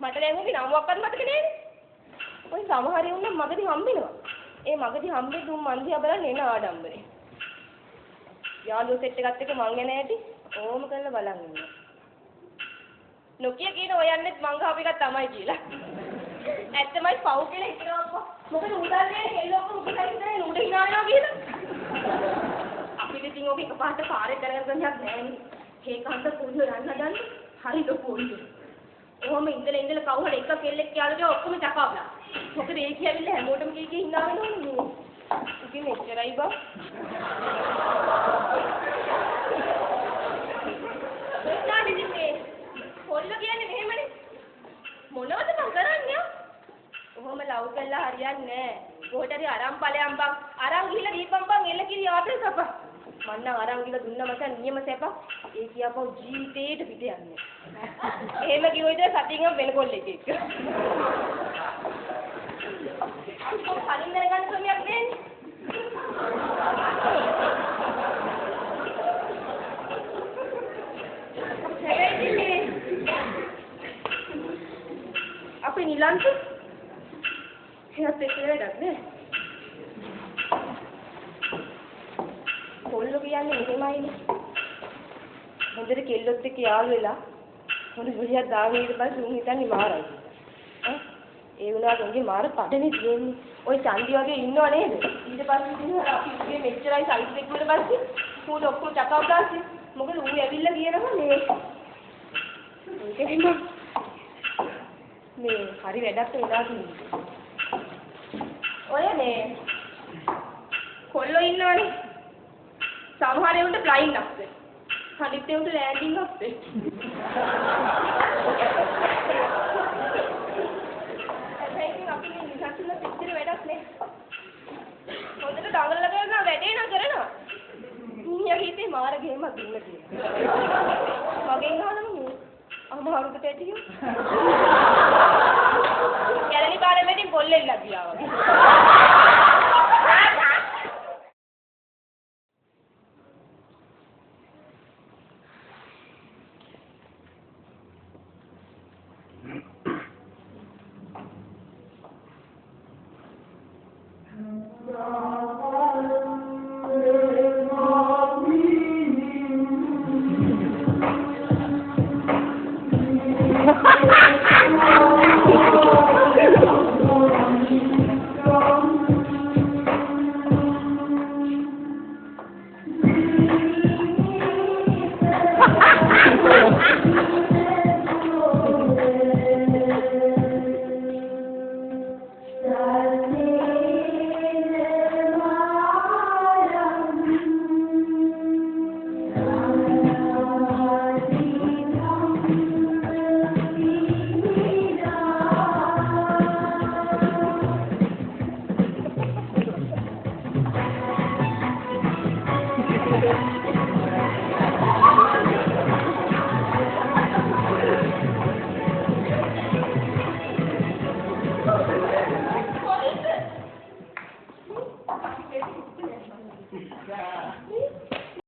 මට දැන් උගේ නමක්වත් මතක නෑනේ. ඔය සමහර උන් මගදී හම්බෙනවා. ඒ මගදී හම්බෙද්දී උන් මන් දිහා බලන් එන ආඩම්බරේ. යාළුවෝ සෙට් එකත් එක්ක මං එන ඇටි ඕම කරලා බලන් ඉන්නවා. නොකිය කියන ඔයන්නෙත් මං ගහපු එකක් තමයි කියලා. ඇත්තමයි පව් කියලා හිතනවා. මොකද උදල්නේ හෙල්ලොක්ක උඩට උඩ හිනානවා කියලා. අපිට ඉතින් ඔක එකපාරට පාරේ කරගෙන යන්නත් බෑනේ. හේකාන්ත පුරුදු යන්න ගන්න හරි ලොකු උන්නේ. ඔහොම ඉඳලා කවුරු හරි එක කෙල්ලෙක් යාළුවෝ ඔක්කොම චකාවලා. මොකද ඒ කියවිල්ල හැමෝටම කී හිනා වෙනවනේ. ඉතින් එච්චරයි බා. කොල්ල කියන්නේ මෙහෙමනේ. මොනවද මං කරන්නේ? ඔහොම ලව් කළා හරියන්නේ නැහැ. කොහෙට හරි අරන් ඵලයන් බං. අරන් ගිහිල්ලා දීපම් බං එල්ල කිරි ආපේ සප. මං නම් අරන් ගිහලා දුන්න මචං නියම සැප. ඒ කියපුව ජීවිතේට පිට යන්නේ. එහෙම කිව්වොත් සතියෙන් වෙන කොල්ලෙක් එක්ක. අක්කෝ කලින් දැනගන්න ක්‍රමයක් නෑනේ. අපේ නිලන්ත එයාත් එක්ක වැඩක් නෑ. කොල්ලෝ කියන්නේ එහෙමයිනේ. හොඳට කෙල්ලොත් එක්ක යාළු වෙලා හොඳ ගුලියක් දාගෙන ඊට පස්සේ උන් හිතන්නේ මාරයි. ඒ වුණාට උන්ගේ මාර පඩනේ තියෙන්නේ. ওই චන්දි වගේ ඉන්නව නේද? ඊට පස්සේ ඉතින් අපි උගේ මෙච්චරයි සයිස් එක වල පස්සේ ඌට ඔක්කොම චකව් දාන්නේ. මොකද ඌ ඇවිල්ලා කියනවා මේ හරි වැඩක් වෙලා තියෙනවා. ඔය මේ කොල්ලෝ ඉන්නවනේ. සමහර උන්ට ෆ්ලයින් අප්සේ. අනිත් උන්ට ලෑන්ඩින් අප්සේ. හැබැයි අපි මේ නිකන් පිටර වැඩක් නේ. හොඳට දඟලලා කරනවා වැඩේ නා කරනවා. ඊය හිතේ මාර ගේමක් දුන්න කියලා. මගෙන් අහනවා අමාරුද පැටියෝ? කැලණි පාරේදී කොල්ලෙල්ලා ගියා වගේ. Yeah.